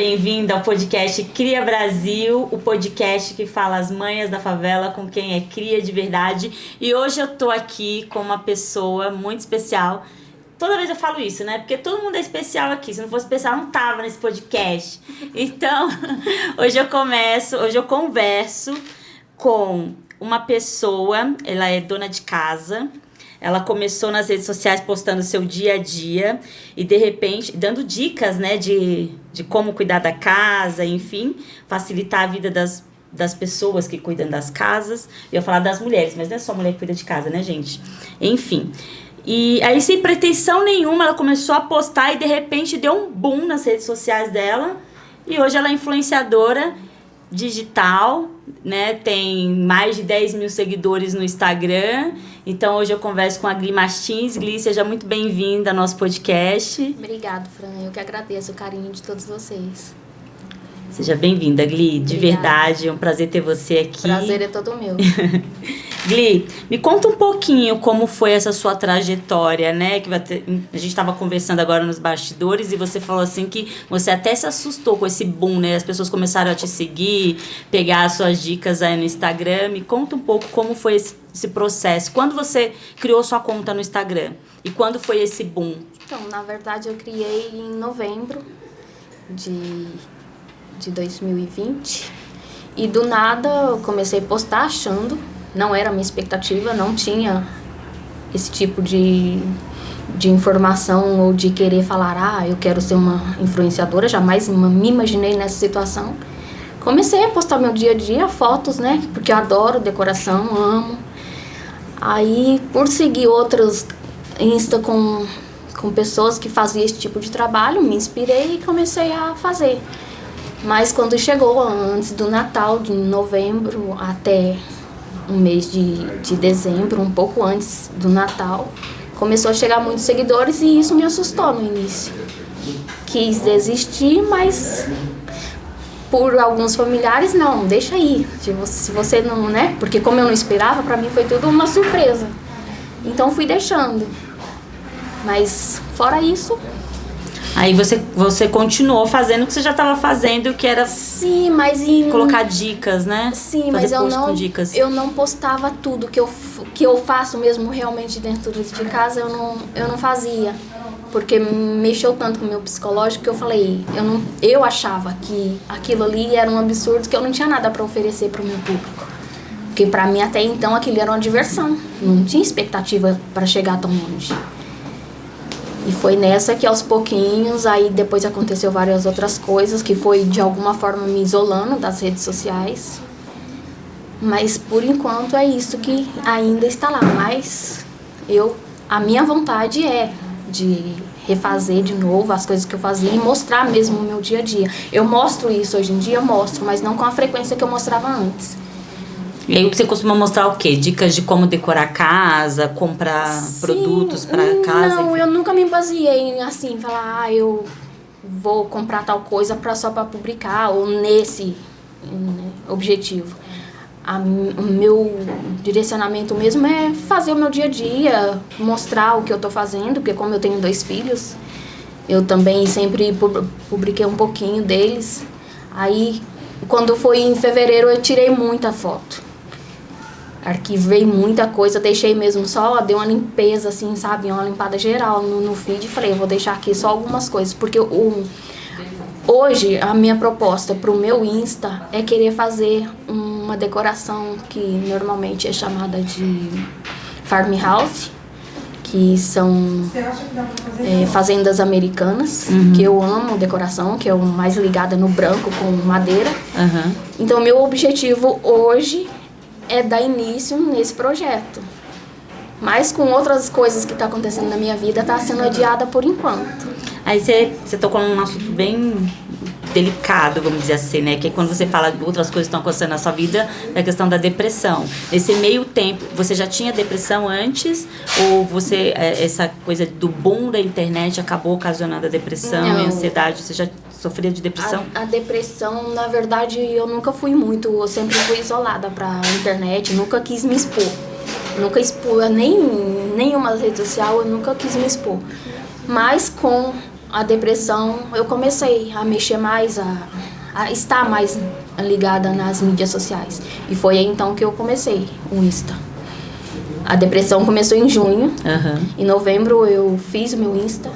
bem-vinda ao podcast Cria Brasil, o podcast que fala as manhas da favela com quem é cria de verdade. E hoje eu tô aqui com uma pessoa muito especial. Toda vez eu falo isso, né? Porque todo mundo é especial aqui. Se não fosse especial, eu não tava nesse podcast. Então, hoje eu converso com uma pessoa, ela é dona de casa. Ela começou nas redes sociais postando seu dia a dia e, de repente, dando dicas, né, de como cuidar da casa, enfim, facilitar a vida das pessoas que cuidam das casas. Eu ia falar das mulheres, mas não é só mulher que cuida de casa, né, gente? Enfim. E aí, sem pretensão nenhuma, ela começou a postar e, de repente, deu um boom nas redes sociais dela. E hoje ela é influenciadora digital, né? Tem mais de 10 mil seguidores no Instagram. Então hoje eu converso com a Gli Martins. Gli, seja muito bem-vinda ao nosso podcast. Obrigada, Fran. Eu que agradeço o carinho de todos vocês. Seja bem-vinda, Gli. De verdade, é um prazer ter você aqui. Prazer é todo meu. Gli, me conta um pouquinho como foi essa sua trajetória, né? A gente estava conversando agora nos bastidores e você falou assim que você até se assustou com esse boom, né? As pessoas começaram a te seguir, pegar as suas dicas aí no Instagram. Me conta um pouco como foi esse processo. Quando você criou sua conta no Instagram? E quando foi esse boom? Então, na verdade, eu criei em novembro de 2020. E do nada eu comecei a postar achando... Não era a minha expectativa, não tinha esse tipo de informação ou de querer falar, eu quero ser uma influenciadora, jamais me imaginei nessa situação. Comecei a postar meu dia a dia, fotos, né, porque eu adoro decoração, amo. Aí, por seguir outros Insta com pessoas que faziam esse tipo de trabalho, me inspirei e comecei a fazer. Mas quando chegou antes do Natal, de novembro até... um mês de dezembro, um pouco antes do Natal, começou a chegar muitos seguidores e isso me assustou no início. Quis desistir, mas por alguns familiares, não, deixa aí. Se você não, né? Porque como eu não esperava, pra mim foi tudo uma surpresa. Então fui deixando. Mas fora isso... Aí você continuou fazendo o que você já estava fazendo, que era sim, mas colocar dicas, né? Sim, fazer mas eu não postava tudo que eu faço mesmo realmente dentro de casa, eu não fazia. Porque mexeu tanto com o meu psicológico que eu falei, eu achava que aquilo ali era um absurdo, que eu não tinha nada para oferecer para o meu público. Porque para mim até então aquilo era uma diversão, não tinha expectativa para chegar tão longe. E foi nessa que aos pouquinhos, aí depois aconteceu várias outras coisas, que foi de alguma forma me isolando das redes sociais. Mas por enquanto é isso que ainda está lá. Mas a minha vontade é de refazer de novo as coisas que eu fazia e mostrar mesmo o meu dia a dia. Eu mostro isso hoje em dia, mas não com a frequência que eu mostrava antes. E aí você costuma mostrar o quê? Dicas de como decorar a casa, comprar produtos para casa? Não, eu nunca me baseei em assim, falar, eu vou comprar tal coisa só para publicar, ou nesse objetivo. O meu direcionamento mesmo é fazer o meu dia a dia, mostrar o que eu tô fazendo, porque como eu tenho 2 filhos, eu também sempre publiquei um pouquinho deles. Aí, quando foi em fevereiro, eu tirei muita foto. Arquivei muita coisa, deixei mesmo só, dei uma limpeza assim, sabe, uma limpada geral no feed e falei, eu vou deixar aqui só algumas coisas, porque hoje a minha proposta pro meu Insta é querer fazer uma decoração que normalmente é chamada de farmhouse, que são fazendas americanas, que eu amo decoração, que é mais ligada no branco com madeira. Então meu objetivo hoje é dar início nesse projeto. Mas com outras coisas que tá acontecendo na minha vida, tá sendo adiada por enquanto. Aí você tocou num assunto bem delicado, vamos dizer assim, né? Que é quando você fala de outras coisas que estão acontecendo na sua vida, é a questão da depressão. Nesse meio tempo, você já tinha depressão antes? Ou essa coisa do boom da internet acabou ocasionando a depressão e a ansiedade? Você já sofria de depressão? A depressão, na verdade, eu nunca fui muito, eu sempre fui isolada pra internet, nunca quis me expor. Nunca expor, nenhuma rede social, eu nunca quis me expor. Mas com a depressão, eu comecei a mexer mais, a estar mais ligada nas mídias sociais. E foi aí então que eu comecei o Insta. A depressão começou em junho. Em novembro eu fiz o meu Insta.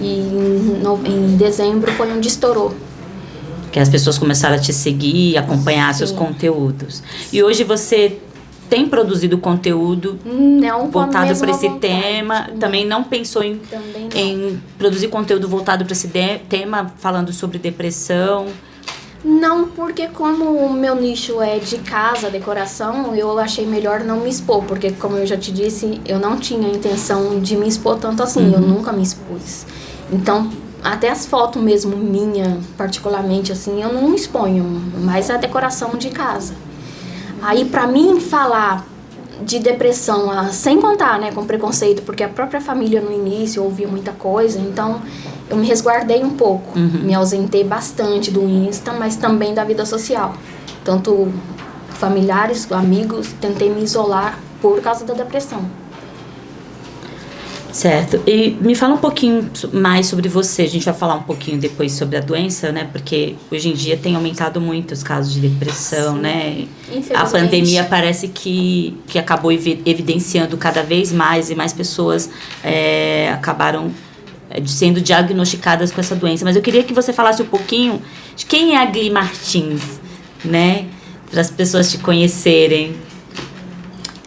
E em dezembro foi onde estourou. Que as pessoas começaram a te seguir, acompanhar seus conteúdos. E hoje você tem produzido conteúdo voltado para esse tema? Também não pensou em produzir conteúdo voltado para esse tema, falando sobre depressão? Não, porque como o meu nicho é de casa, decoração, eu achei melhor não me expor. Porque, como eu já te disse, eu não tinha intenção de me expor tanto assim. Eu nunca me expus. Então, até as fotos mesmo minha, particularmente, assim, eu não exponho. Mas a decoração de casa. Aí, pra mim falar de depressão, sem contar, né, com preconceito, porque a própria família no início ouvia muita coisa, então eu me resguardei um pouco. Me ausentei bastante do Insta, mas também da vida social. Tanto familiares, amigos, tentei me isolar por causa da depressão. Certo. E me fala um pouquinho mais sobre você. A gente vai falar um pouquinho depois sobre a doença, né? Porque hoje em dia tem aumentado muito os casos de depressão, né? A pandemia parece que acabou evidenciando cada vez mais e mais pessoas acabaram sendo diagnosticadas com essa doença. Mas eu queria que você falasse um pouquinho de quem é a Gli Martins, né? Para as pessoas te conhecerem.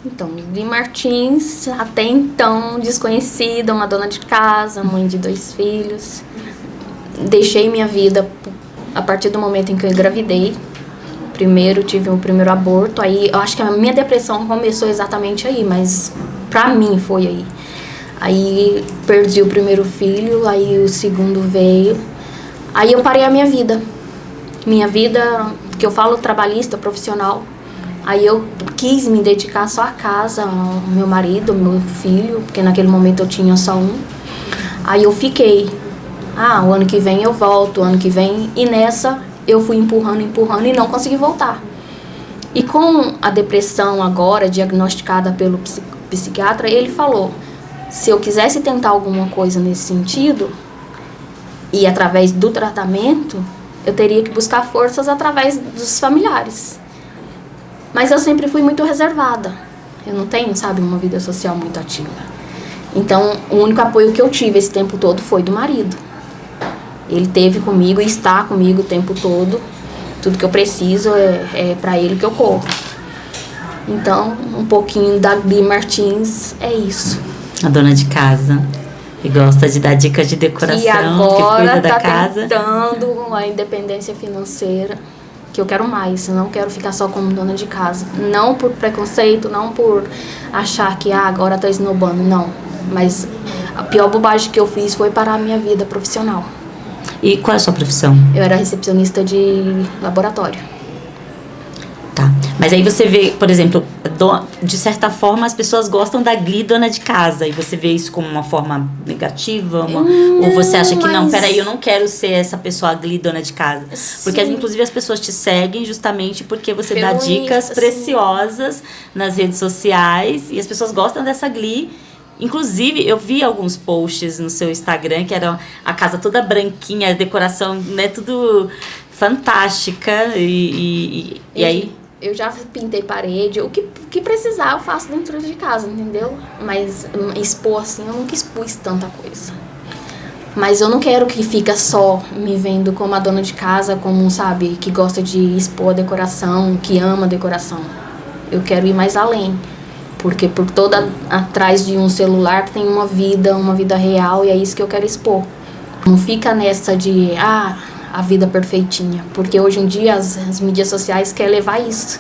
Então, Gli Martins, até então desconhecida, uma dona de casa, mãe de 2 filhos. Deixei minha vida a partir do momento em que eu engravidei. Primeiro, tive o primeiro aborto. Aí, eu acho que a minha depressão começou exatamente aí, mas pra mim foi aí. Aí, perdi o primeiro filho, aí o segundo veio. Aí, eu parei a minha vida. Minha vida, que eu falo trabalhista, profissional. Aí eu quis me dedicar só à casa, ao meu marido, ao meu filho, porque naquele momento eu tinha só um. Aí eu fiquei, o ano que vem eu volto, o ano que vem... E nessa eu fui empurrando e não consegui voltar. E com a depressão agora, diagnosticada pelo psiquiatra, ele falou, se eu quisesse tentar alguma coisa nesse sentido, e através do tratamento, eu teria que buscar forças através dos familiares. Mas eu sempre fui muito reservada. Eu não tenho, uma vida social muito ativa. Então, o único apoio que eu tive esse tempo todo foi do marido. Ele teve comigo e está comigo o tempo todo. Tudo que eu preciso é para ele que eu corro. Então, um pouquinho da Gli Martins é isso. A dona de casa. Que gosta de dar dicas de decoração, e agora que cuida da casa. Tentando a independência financeira. Que eu quero mais, eu não quero ficar só como dona de casa. Não por preconceito, não por achar que agora tá esnobando, não. Mas a pior bobagem que eu fiz foi parar a minha vida profissional. E qual é a sua profissão? Eu era recepcionista de laboratório. Tá, mas aí você vê, por exemplo, de certa forma as pessoas gostam da Gli dona de casa, e você vê isso como uma forma negativa? Ou você acha que não, peraí, eu não quero ser essa pessoa Gli dona de casa? Porque inclusive as pessoas te seguem justamente porque você dá dicas preciosas nas redes sociais, e as pessoas gostam dessa Gli. Inclusive, eu vi alguns posts no seu Instagram que era a casa toda branquinha, a decoração, né, tudo fantástica, e aí... Eu já pintei parede, o que precisar eu faço dentro de casa, entendeu? Mas expor assim, eu nunca expus tanta coisa. Mas eu não quero que fica só me vendo como a dona de casa, como, que gosta de expor a decoração, que ama a decoração. Eu quero ir mais além. Porque por toda atrás de um celular tem uma vida real, e é isso que eu quero expor. Não fica nessa de, a vida perfeitinha. Porque hoje em dia as mídias sociais querem levar isso.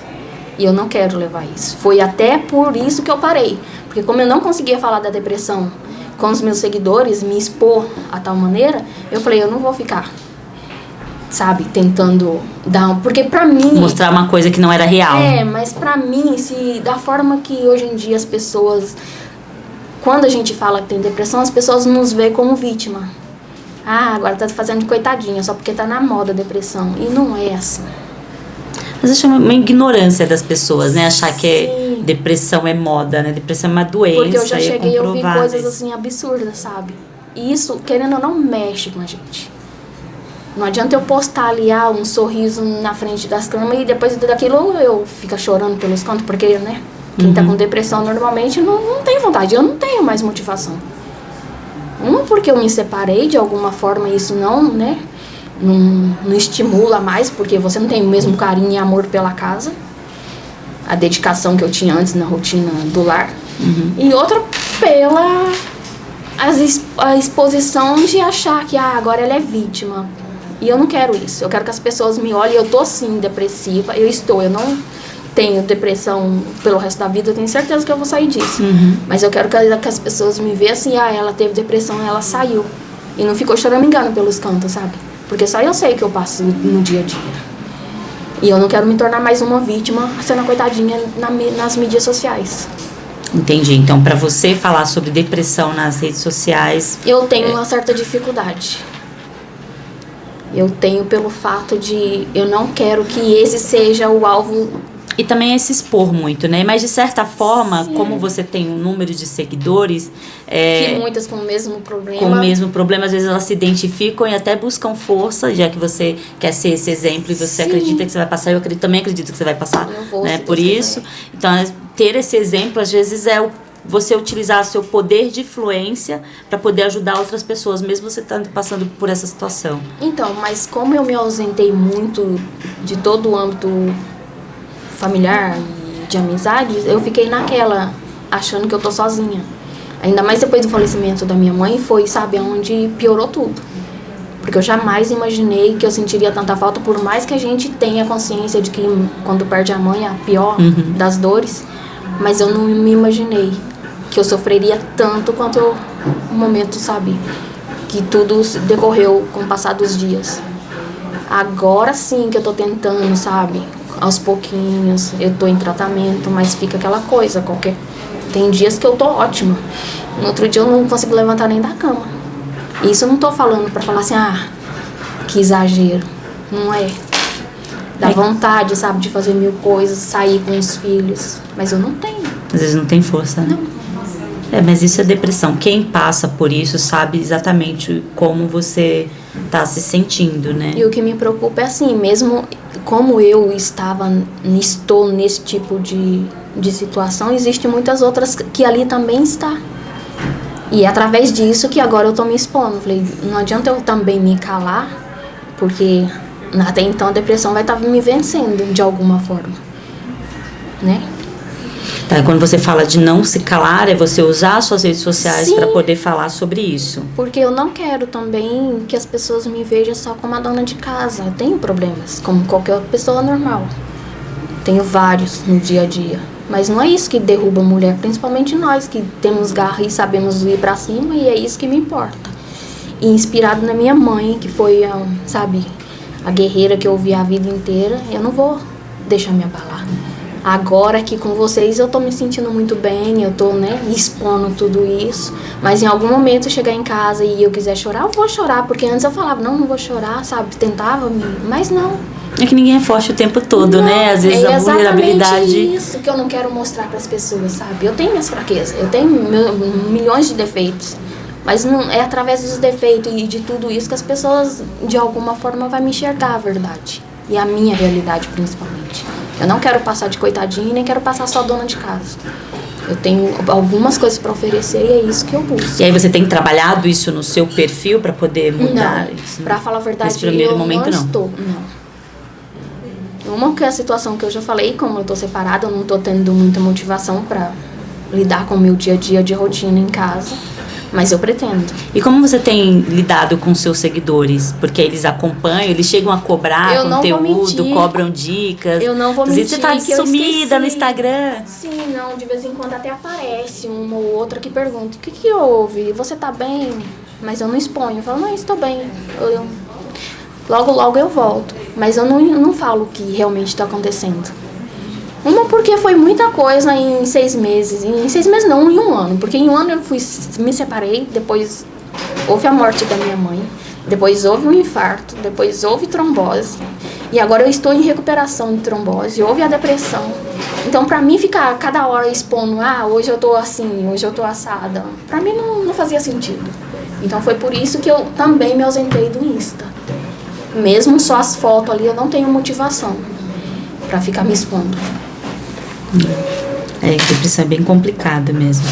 E eu não quero levar isso. Foi até por isso que eu parei. Porque como eu não conseguia falar da depressão com os meus seguidores, me expor a tal maneira, eu falei, eu não vou ficar, tentando dar... Porque pra mim... Mostrar uma coisa que não era real. Mas pra mim, da forma que hoje em dia as pessoas... Quando a gente fala que tem depressão, as pessoas nos veem como vítima. Agora tá fazendo de coitadinha, só porque tá na moda a depressão. E não é assim. Mas acho uma ignorância das pessoas, né? Achar que depressão é moda, né? Depressão é uma doença. Porque eu já cheguei a ouvir coisas assim absurdas, E isso, querendo ou não, mexe com a gente. Não adianta eu postar ali um sorriso na frente das câmeras e depois daquilo eu fico chorando pelos cantos, porque, né? Quem tá com depressão normalmente não tem vontade. Eu não tenho mais motivação. Porque eu me separei de alguma forma, isso não, né? Não estimula mais, porque você não tem o mesmo carinho e amor pela casa. A dedicação que eu tinha antes na rotina do lar. E outra pela a exposição de achar que agora ela é vítima. E eu não quero isso. Eu quero que as pessoas me olhem. Eu tô sim depressiva. Eu não tenho depressão pelo resto da vida. Eu tenho certeza que eu vou sair disso. Mas eu quero que as pessoas me vejam assim. Ela teve depressão, ela saiu. E não ficou choramingando pelos cantos, sabe? Porque só eu sei que eu passo no dia a dia. E eu não quero me tornar mais uma vítima, sendo a coitadinha nas mídias sociais. Entendi. Então, para você falar sobre depressão nas redes sociais... Eu tenho uma certa dificuldade. Eu tenho pelo fato de... Eu não quero que esse seja o alvo... E também é se expor muito, né? Mas, de certa forma, como você tem um número de seguidores... que muitas com o mesmo problema. Com o mesmo problema, às vezes elas se identificam e até buscam força, já que você quer ser esse exemplo e você acredita que você vai passar. Eu também acredito que você vai passar, né? Por isso. Então, ter esse exemplo, às vezes, é você utilizar seu poder de influência para poder ajudar outras pessoas, mesmo você estando passando por essa situação. Então, mas como eu me ausentei muito de todo o âmbito familiar e de amizades, eu fiquei naquela, achando que eu tô sozinha. Ainda mais depois do falecimento da minha mãe, foi, sabe, onde piorou tudo. Porque eu jamais imaginei que eu sentiria tanta falta, por mais que a gente tenha consciência de que quando perde a mãe é a pior das dores, mas eu não me imaginei que eu sofreria tanto quanto o momento, sabe, que tudo decorreu com o passar dos dias. Agora sim que eu tô tentando, sabe, aos pouquinhos, eu tô em tratamento, mas fica aquela coisa, tem dias que eu tô ótima, no outro dia eu não consigo levantar nem da cama. E isso eu não tô falando pra falar assim, que exagero, não é. Dá vontade, sabe, de fazer mil coisas, sair com os filhos, mas eu não tenho. Às vezes não tem força, né? Não. Mas isso é depressão. Quem passa por isso sabe exatamente como você tá se sentindo, né? E o que me preocupa é assim, mesmo como eu estou nesse tipo de situação, existem muitas outras que ali também está. E é através disso que agora eu tô me expondo. Falei, não adianta eu também me calar, porque até então a depressão vai estar me vencendo de alguma forma, né? Tá, quando você fala de não se calar, é você usar suas redes sociais para poder falar sobre isso. Porque eu não quero também que as pessoas me vejam só como a dona de casa. Eu tenho problemas, como qualquer pessoa normal. Tenho vários no dia a dia. Mas não é isso que derruba a mulher, principalmente nós que temos garra e sabemos ir pra cima, e é isso que me importa. E inspirado na minha mãe, que foi, sabe, a guerreira que eu vi a vida inteira, eu não vou deixar me abalar. Agora aqui com vocês eu tô me sentindo muito bem, eu tô, né, expondo tudo isso. Mas em algum momento eu chegar em casa e eu quiser chorar, eu vou chorar. Porque antes eu falava, não vou chorar, sabe, tentava, mas não. É que ninguém é forte o tempo todo, não, né? Às vezes a vulnerabilidade... É isso que eu não quero mostrar pras pessoas, sabe? Eu tenho minhas fraquezas, eu tenho milhões de defeitos. Mas não é através dos defeitos e de tudo isso que as pessoas, de alguma forma, vão me enxergar a verdade. E a minha realidade, principalmente. Eu não quero passar de coitadinha e nem quero passar só dona de casa. Eu tenho algumas coisas para oferecer e é isso que eu busco. E aí você tem trabalhado isso no seu perfil para poder mudar isso? Para falar a verdade, nesse primeiro momento, não estou. Uma que é a situação que eu já falei, como eu tô separada, eu não tô tendo muita motivação para lidar com o meu dia a dia de rotina em casa. Mas eu pretendo. E como você tem lidado com seus seguidores? Porque eles acompanham, eles chegam a cobrar conteúdo, cobram dicas. Eu não vou mentir. Você tá sumida no Instagram. Sim, não, de vez em quando até aparece uma ou outra que pergunta, o que houve? Você tá bem? Mas eu não exponho, eu falo, não, estou bem. Logo eu volto. Mas eu não falo o que realmente está acontecendo. Uma porque foi muita coisa em 6 meses. Em 6 meses não, em 1 ano. Porque em 1 ano eu me separei, depois houve a morte da minha mãe, depois houve um infarto, depois houve trombose. E agora eu estou em recuperação de trombose, houve a depressão. Então pra mim ficar cada hora expondo, hoje eu tô assim, hoje eu tô assada, pra mim não fazia sentido. Então foi por isso que eu também me ausentei do Insta. Mesmo só as fotos ali, eu não tenho motivação pra ficar me expondo. É, depressão é bem complicada mesmo.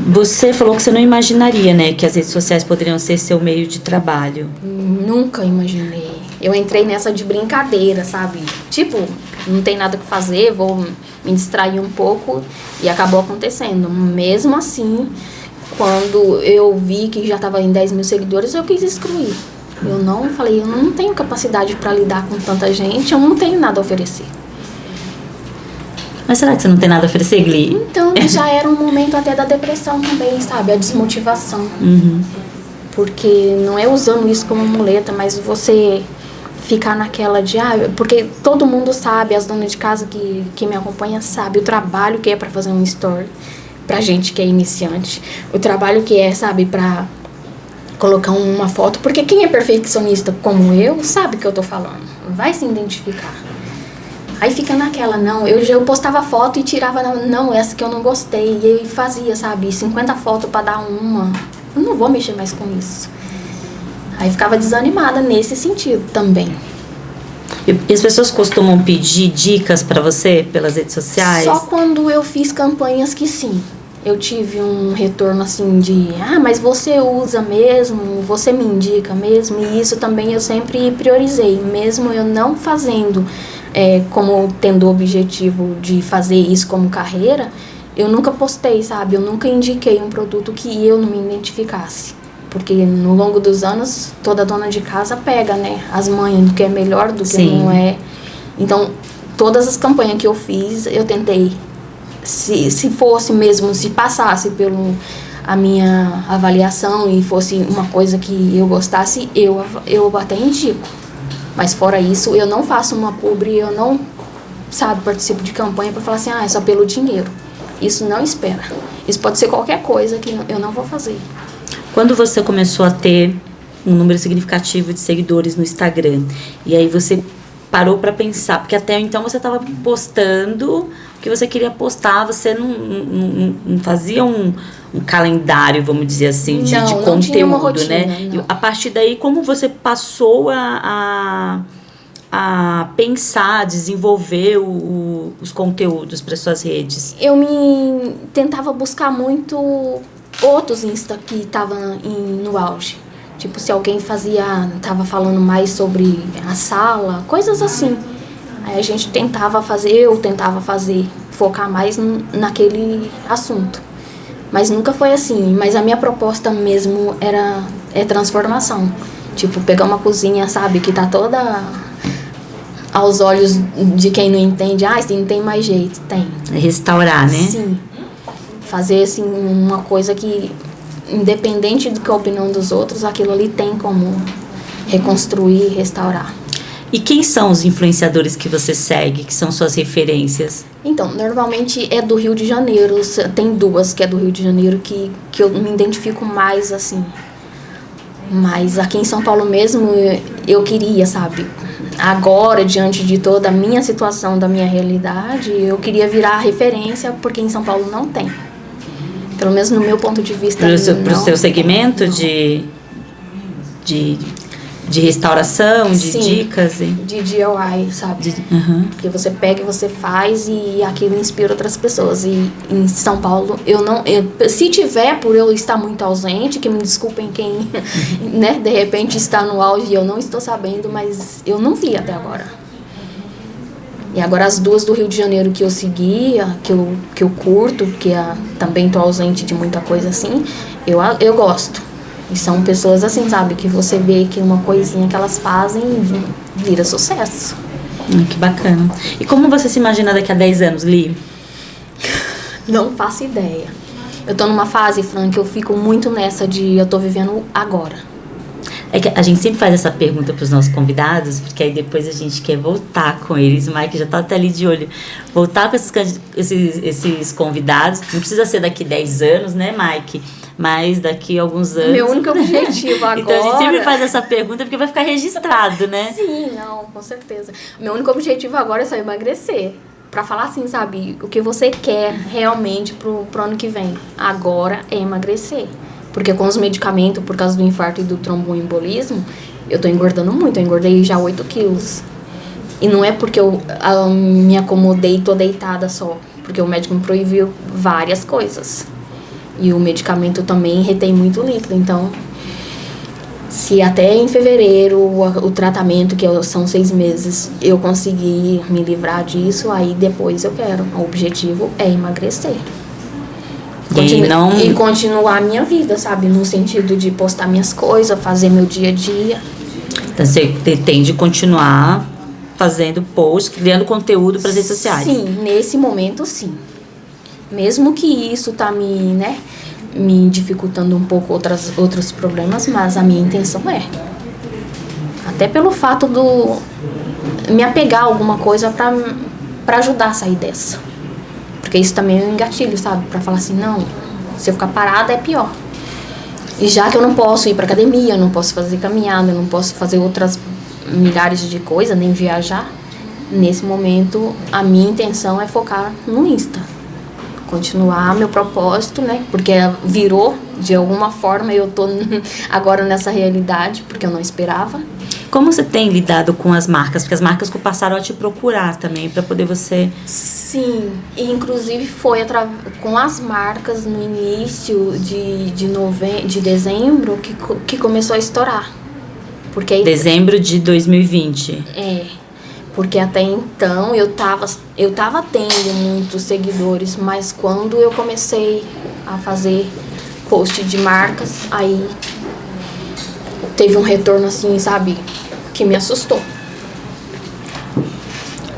Você falou que você não imaginaria, né, que as redes sociais poderiam ser seu meio de trabalho. Nunca imaginei. Eu entrei nessa de brincadeira, sabe? Tipo, não tem nada que fazer, vou me distrair um pouco e acabou acontecendo. Mesmo assim, quando eu vi que já estava em 10 mil seguidores, eu quis excluir. Eu não tenho capacidade para lidar com tanta gente, eu não tenho nada a oferecer. Mas será que você não tem nada a oferecer, Gli? Então, já era um momento até da depressão também, sabe? A desmotivação. Uhum. Porque não é usando isso como muleta, mas você ficar naquela de... porque todo mundo sabe, as donas de casa que me acompanham sabe o trabalho que é pra fazer um story, pra gente que é iniciante. O trabalho que é, sabe, pra colocar uma foto. Porque quem é perfeccionista como eu, sabe o que eu tô falando. Vai se identificar. Aí fica naquela, eu postava foto e tirava, essa que eu não gostei. E aí fazia, sabe, 50 fotos pra dar uma. Eu não vou mexer mais com isso. Aí ficava desanimada nesse sentido também. E as pessoas costumam pedir dicas pra você pelas redes sociais? Só quando eu fiz campanhas que sim. Eu tive um retorno assim de, mas você usa mesmo, você me indica mesmo. E isso também eu sempre priorizei, mesmo eu não fazendo... como tendo o objetivo de fazer isso como carreira, eu nunca postei, sabe? Eu nunca indiquei um produto que eu não me identificasse. Porque no longo dos anos, toda dona de casa pega, né? As manhas do que é melhor, do que Sim. não é. Então, todas as campanhas que eu fiz, eu tentei. Se fosse mesmo, se passasse pelo a minha avaliação e fosse uma coisa que eu gostasse, eu até indico. Mas fora isso, eu não faço uma publi, eu não, participo de campanha para falar assim, é só pelo dinheiro. Isso não espera. Isso pode ser qualquer coisa que eu não vou fazer. Quando você começou a ter um número significativo de seguidores no Instagram, e aí você parou para pensar, porque até então você estava postando o que você queria postar, você não fazia um calendário, vamos dizer assim, de conteúdo, não tinha uma rotina, né? Não. E a partir daí, como você passou a pensar, desenvolver os conteúdos para suas redes? Eu tentava buscar muito outros Insta que estavam no auge. Tipo, se alguém tava falando mais sobre a sala, coisas assim. Aí a gente eu tentava fazer, focar mais naquele assunto. Mas nunca foi assim. Mas a minha proposta mesmo é transformação. Tipo, pegar uma cozinha, sabe, que tá toda aos olhos de quem não entende. Se não tem mais jeito, tem. Restaurar, né? Sim. Fazer, assim, uma coisa que, independente do que a opinião dos outros, aquilo ali tem como reconstruir, restaurar. E quem são os influenciadores que você segue, que são suas referências? Então, normalmente é do Rio de Janeiro. Tem duas que é do Rio de Janeiro que eu me identifico mais, assim. Mas aqui em São Paulo mesmo, eu queria, sabe? Agora, diante de toda a minha situação, da minha realidade, eu queria virar referência, porque em São Paulo não tem. Pelo menos no meu ponto de vista. Pro seu segmento de restauração, de Sim, dicas? De DIY, sabe? Porque você pega e você faz e aquilo inspira outras pessoas. E em São Paulo, se tiver, por eu estar muito ausente, que me desculpem quem, né, de repente está no auge e eu não estou sabendo, mas eu não vi até agora. E agora as duas do Rio de Janeiro que eu seguia, que eu curto, que também estou ausente de muita coisa assim, eu gosto. E são pessoas assim, sabe, que você vê que uma coisinha que elas fazem vira sucesso. Que bacana. E como você se imagina daqui a 10 anos, Li? Não faço ideia. Eu tô numa fase, Fran, que eu fico muito nessa de eu tô vivendo agora. É que a gente sempre faz essa pergunta para os nossos convidados, porque aí depois a gente quer voltar com eles. O Mike já tá até ali de olho. Voltar com esses convidados. Não precisa ser daqui 10 anos, né, Mike? Mas daqui a alguns anos... Meu único objetivo agora... Então a gente sempre faz essa pergunta porque vai ficar registrado, né? Sim, não, com certeza. Meu único objetivo agora é só emagrecer. Pra falar assim, sabe, o que você quer realmente pro ano que vem. Agora é emagrecer. Porque com os medicamentos, por causa do infarto e do tromboembolismo, eu tô engordando muito. Eu engordei já 8 quilos. E não é porque eu me acomodei e tô deitada só. Porque o médico me proibiu várias coisas. E o medicamento também retém muito líquido. Então, se até em fevereiro o tratamento, que são 6 meses, eu conseguir me livrar disso, aí depois eu quero. O objetivo é emagrecer. E continuar a minha vida, sabe? No sentido de postar minhas coisas, fazer meu dia a dia. Então você pretende continuar fazendo posts, criando conteúdo para as redes sociais? Sim, nesse momento sim. Mesmo que isso tá me dificultando um pouco outros problemas, mas a minha intenção é. Até pelo fato do me apegar a alguma coisa pra ajudar a sair dessa. Porque isso também é um engatilho, sabe? Pra falar assim, não, se eu ficar parada é pior. E já que eu não posso ir pra academia, eu não posso fazer caminhada, eu não posso fazer outras milhares de coisas, nem viajar, nesse momento a minha intenção é focar no Insta. Continuar meu propósito, né? Porque virou, de alguma forma, eu tô agora nessa realidade, porque eu não esperava. Como você tem lidado com as marcas? Porque as marcas passaram a te procurar também, para poder você... Sim, e inclusive foi com as marcas no início de dezembro que começou a estourar. Porque aí, dezembro de 2020. Porque até então eu tava tendo muitos seguidores, mas quando eu comecei a fazer post de marcas, aí teve um retorno assim, sabe, que me assustou.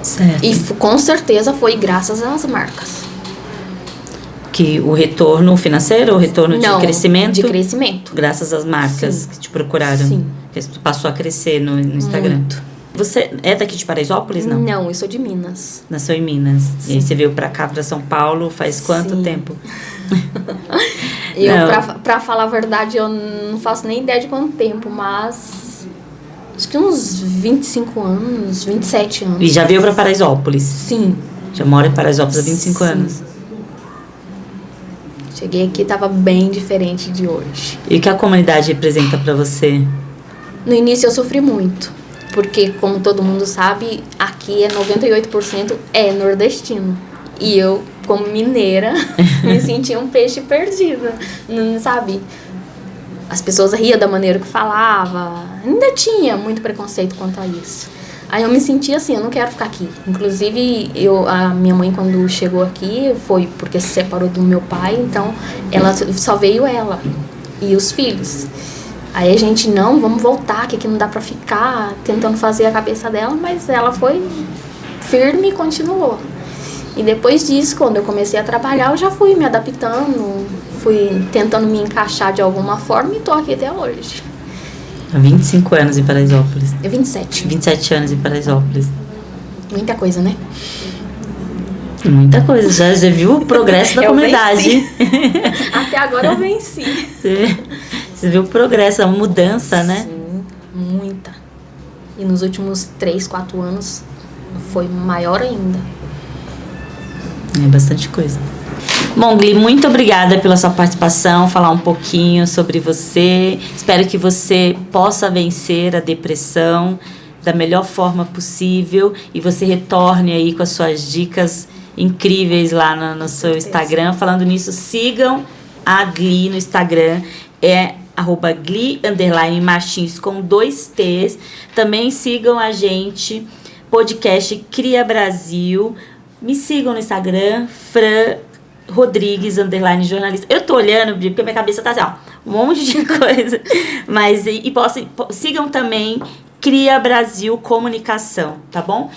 Certo. E com certeza foi graças às marcas. Que o retorno financeiro, o retorno de crescimento? De crescimento. Graças às marcas. Sim. Que te procuraram. Sim. Que passou a crescer no Instagram. Muito. Você é daqui de Paraisópolis, não? Não, eu sou de Minas. Nasceu em Minas. Sim. E aí você veio pra cá, pra São Paulo, faz quanto tempo? Pra falar a verdade, eu não faço nem ideia de quanto tempo, mas... Acho que uns 25 anos, 27 anos. E já veio pra Paraisópolis? Sim. Já mora em Paraisópolis há 25 anos? Cheguei aqui, tava bem diferente de hoje. E o que a comunidade representa pra você? No início eu sofri muito. Porque, como todo mundo sabe, aqui 98% é nordestino. E eu, como mineira, me sentia um peixe perdido, não sabe? As pessoas riam da maneira que falava. Ainda tinha muito preconceito quanto a isso. Aí eu me sentia assim, eu não quero ficar aqui. Inclusive, a minha mãe, quando chegou aqui, foi porque se separou do meu pai, então só veio ela e os filhos. Aí a gente, não, vamos voltar, que aqui não dá pra ficar, tentando fazer a cabeça dela, mas ela foi firme e continuou. E depois disso, quando eu comecei a trabalhar, eu já fui me adaptando, fui tentando me encaixar de alguma forma e tô aqui até hoje. Há 25 anos em Paraisópolis. 27. 27 anos em Paraisópolis. Muita coisa, né? Muita coisa. Já viu o progresso da comunidade. Até agora eu venci. Você viu o progresso, a mudança, né? Sim, muita. E nos últimos 3, 4 anos foi maior ainda. É bastante coisa. Bom, Gli, muito obrigada pela sua participação, falar um pouquinho sobre você. Espero que você possa vencer a depressão da melhor forma possível e você retorne aí com as suas dicas incríveis lá no seu Instagram. Falando nisso, sigam a Gli no Instagram, é @Gli_Martins com 2 T's. Também sigam a gente, podcast Cria Brasil. Me sigam no Instagram, Fran Rodrigues, _jornalista. Eu tô olhando, porque minha cabeça tá assim, ó, um monte de coisa. Mas, sigam também Cria Brasil Comunicação, tá bom?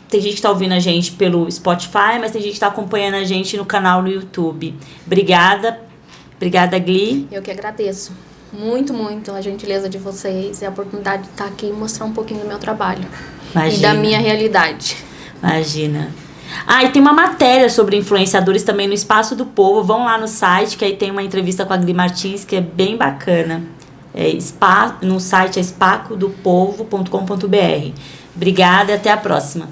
Tem gente que tá ouvindo a gente pelo Spotify, mas tem gente que tá acompanhando a gente no canal no YouTube. Obrigada, Gli. Eu que agradeço. Muito, muito a gentileza de vocês e a oportunidade de estar aqui e mostrar um pouquinho do meu trabalho. Imagina. E da minha realidade. Imagina. E tem uma matéria sobre influenciadores também no Espaço do Povo. Vão lá no site, que aí tem uma entrevista com a Gli Martins, que é bem bacana. No site é espacodopovo.com.br. Obrigada e até a próxima.